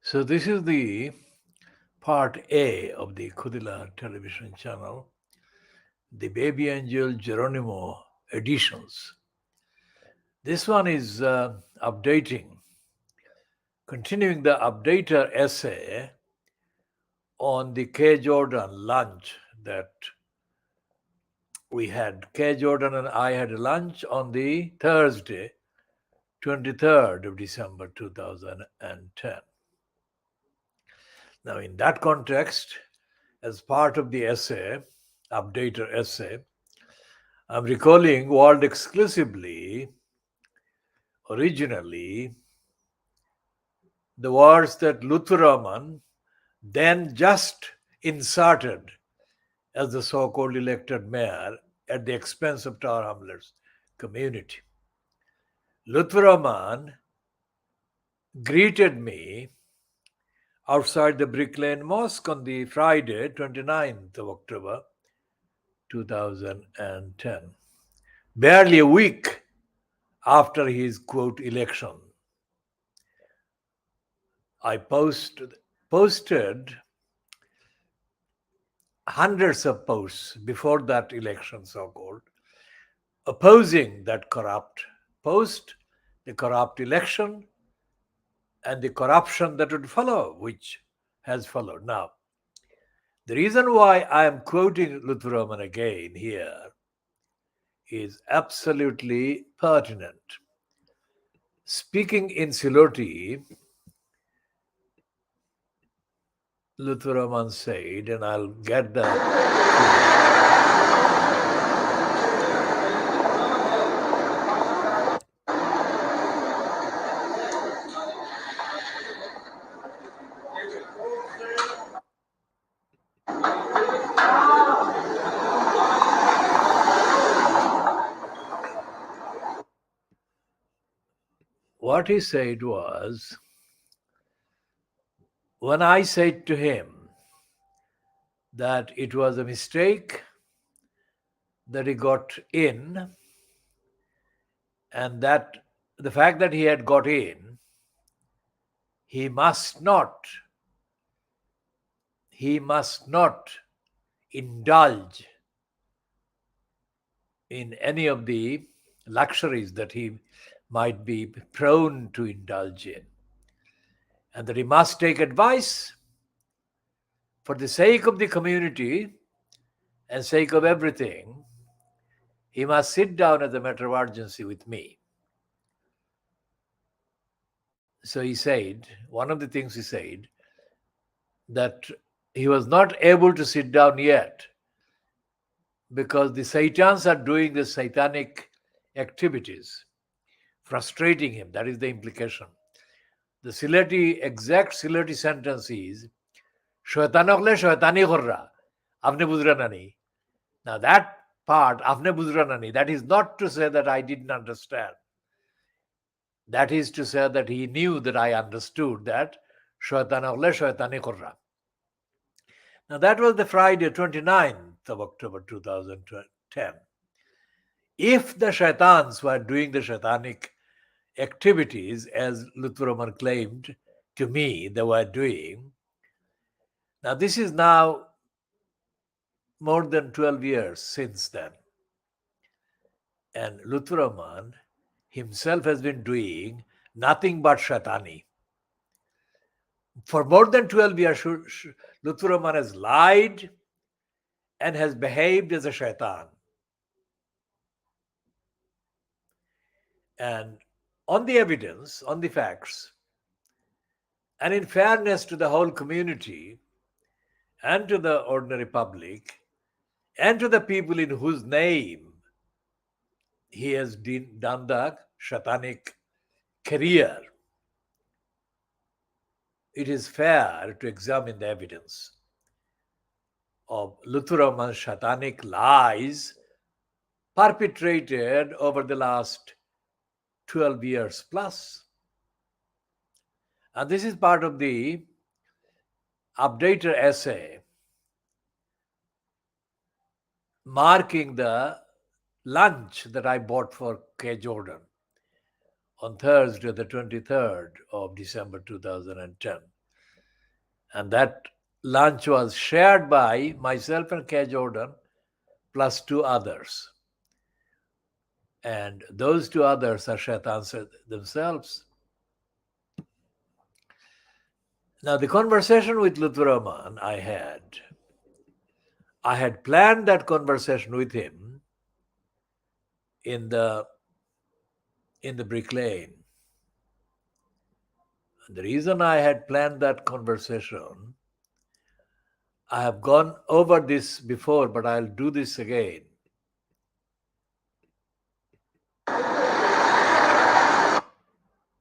So this is the part A of the Khoodeelaar television channel, the Baby Angel Geronimo editions. This one is continuing the updater essay on the K. Jordan lunch that we had. K. Jordan and I had a lunch on the Thursday, 23rd of December 2010. Now, in that context, as part of the essay, updater essay, I'm recalling world exclusively, originally, the words that Lutfur then just inserted as the so-called elected mayor at the expense of Tower Hamlets community. Lutfur greeted me outside the Brick Lane Mosque on the Friday, 29th of October 2010, barely a week after his quote election. I posted hundreds of posts before that election, so-called, opposing that corrupt post, the corrupt election, and the corruption that would follow, which has followed. Now, the reason why I am quoting Lutfur again here is absolutely pertinent. Speaking in Siloti, Lutfur said, and I'll get the what he said was, when I said to him that it was a mistake that he got in, and that the fact that he had got in, he must not indulge in any of the luxuries that he might be prone to indulge in, and that he must take advice for the sake of the community and sake of everything. He must sit down as a matter of urgency with me. So he said, one of the things he said, that he was not able to sit down yet because the shaitans are doing the satanic activities, frustrating him. That is the implication. The exact Silati sentence is, Shaitanokle shaitani khurra, apne bujra nani. Now that part, apne bujra nani, that is not to say that I didn't understand. That is to say that he knew that I understood that Shaitanokle shaitani khurra. Now that was the Friday, 29th of October 2010. If the shaitans were doing the shaitanic activities, as Lutfur claimed to me they were doing, now this is now more than 12 years since then. And Lutfur himself has been doing nothing but shaitani. For more than 12 years, Lutfur has lied and has behaved as a shaitan. And on the evidence, on the facts, and in fairness to the whole community and to the ordinary public and to the people in whose name he has done the shaitanic career, it is fair to examine the evidence of Lutfur shaitanic lies perpetrated over the last 12 years plus. And this is part of the updater essay marking the lunch that I bought for K. Jordan on Thursday, the 23rd of December 2010. And that lunch was shared by myself and K. Jordan plus two others. And those two others are shaitans themselves. Now, the conversation with Lutfur Rahman I had planned that conversation with him in the Brick Lane. And the reason I had planned that conversation, I have gone over this before, but I'll do this again.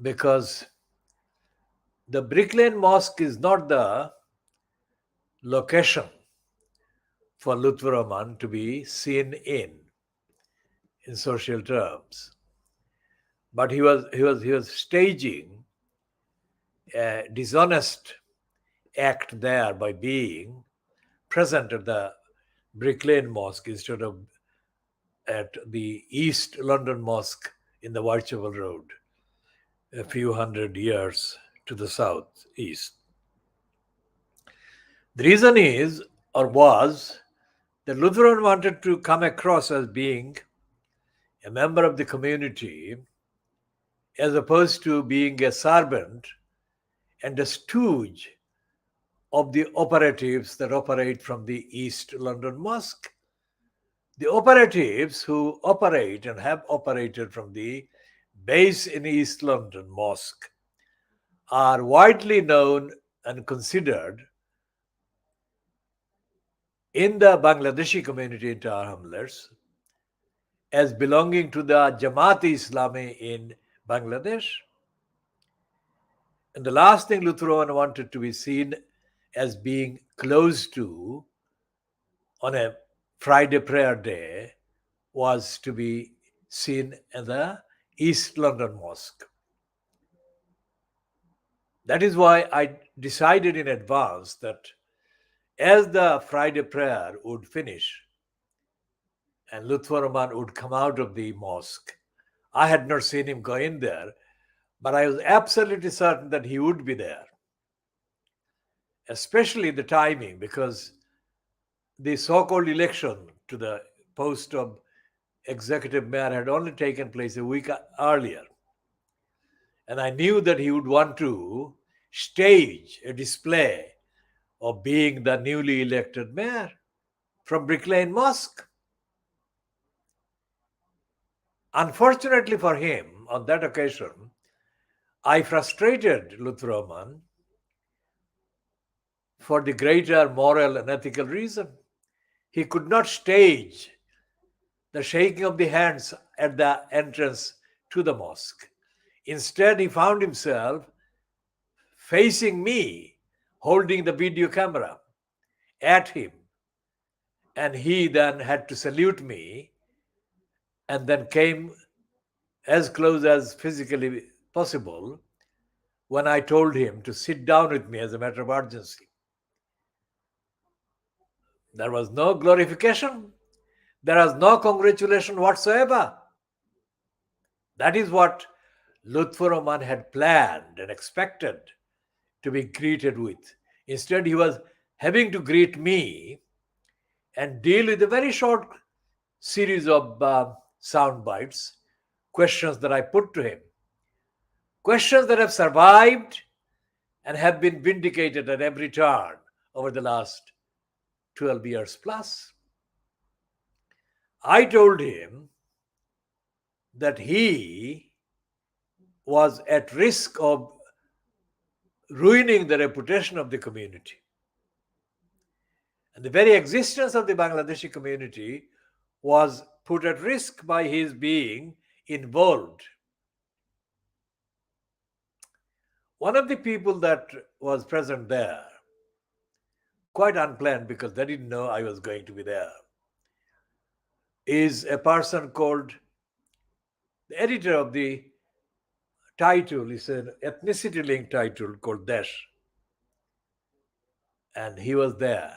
Because the Brick Lane Mosque is not the location for Lutfur Rahman to be seen in social terms. But he was staging a dishonest act there by being present at the Brick Lane Mosque instead of at the East London Mosque in the Whitechapel Road, a few hundred years to the south east. The reason is, or was, that Lutheran wanted to come across as being a member of the community as opposed to being a servant and a stooge of the operatives that operate from the East London Mosque. The operatives who operate and have operated from the base in East London Mosque are widely known and considered in the Bangladeshi community in Tower Hamlets as belonging to the Jamaat-e-Islami in Bangladesh. And the last thing Lutheran wanted to be seen as being close to on a Friday prayer day was to be seen at the East London Mosque. That is why I decided in advance that as the Friday prayer would finish and Lutfur Rahman would come out of the mosque, I had not seen him go in there, but I was absolutely certain that he would be there, especially the timing, because the so-called election to the post of executive mayor had only taken place a week earlier. And I knew that he would want to stage a display of being the newly elected mayor from Brick Lane Mosque. Unfortunately for him, on that occasion, I frustrated Lutfur Rahman for the greater moral and ethical reason. He could not stage the shaking of the hands at the entrance to the mosque. Instead, he found himself facing me, holding the video camera at him. And he then had to salute me and then came as close as physically possible when I told him to sit down with me as a matter of urgency. There was no glorification. There was no congratulation whatsoever. That is what Lutfur Rahman had planned and expected to be greeted with. Instead, he was having to greet me and deal with a very short series of sound bites, questions that I put to him. Questions that have survived and have been vindicated at every turn over the last 12 years plus. I told him that he was at risk of ruining the reputation of the community. And the very existence of the Bangladeshi community was put at risk by his being involved. One of the people that was present there, quite unplanned because they didn't know I was going to be there, is a person called, the editor of the title is an ethnicity linked title called Desh. And he was there.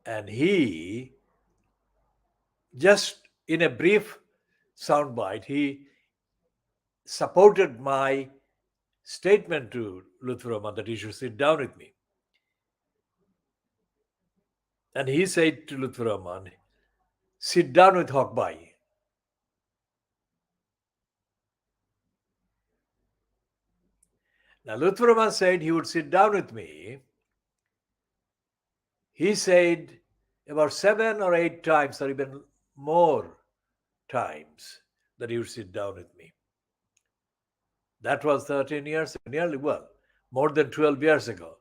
And he, just in a brief soundbite, he supported my statement to Lutfur Rahman that he should sit down with me. And he said to Lutfur Rahman, sit down with Haque Bhai. Now, Lutfur Rahman said he would sit down with me. He said about 7 or 8 times, or even more times, that he would sit down with me. That was 13 years, nearly, well, more than 12 years ago.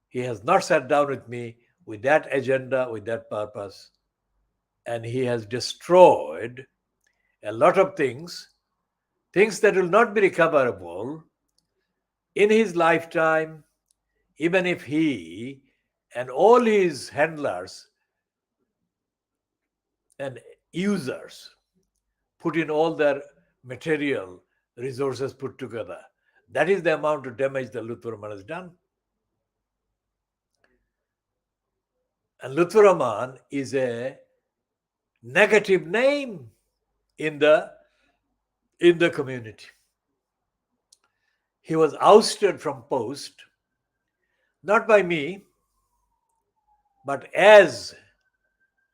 He has not sat down with me with that agenda, with that purpose. And he has destroyed a lot of things that will not be recoverable in his lifetime, even if he and all his handlers and users put in all their material resources put together. That is the amount of damage that Lutfur Rahman has done. And Lutfur Rahman is a negative name in the community. He was ousted from post, not by me, but as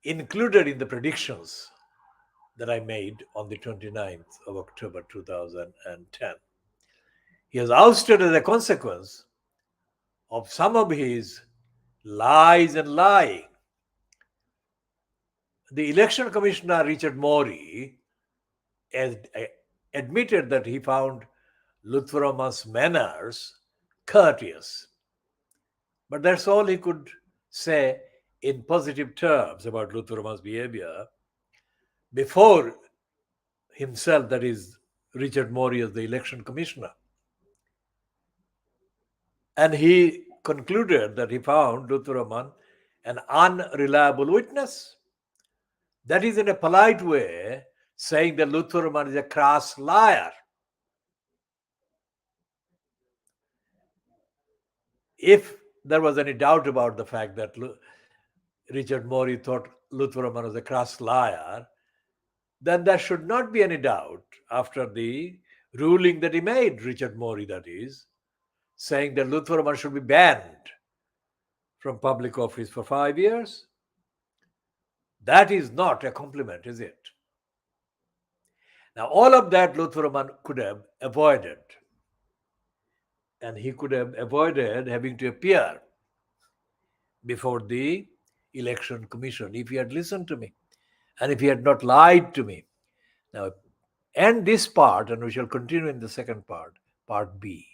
included in the predictions that I made on the 29th of October 2010. He was ousted as a consequence of some of his lies and lying. The election commissioner, Richard Morey, has admitted that he found Lutfur Rahman's manners courteous. But that's all he could say in positive terms about Lutfur Rahman's behavior before himself, that is, Richard Morey, as the election commissioner. And he concluded that he found Lutfur Rahman an unreliable witness. That is, in a polite way, saying that Lutfur Rahman is a crass liar. If there was any doubt about the fact that Richard Morey thought Lutfur Rahman was a crass liar, then there should not be any doubt after the ruling that he made, Richard Morey, that is, saying that Lutfur Rahman should be banned from public office for 5 years. That is not a compliment, is it? Now, all of that Lutfur Rahman could have avoided. And he could have avoided having to appear before the election commission if he had listened to me and if he had not lied to me. Now, end this part, and we shall continue in the second part, part B.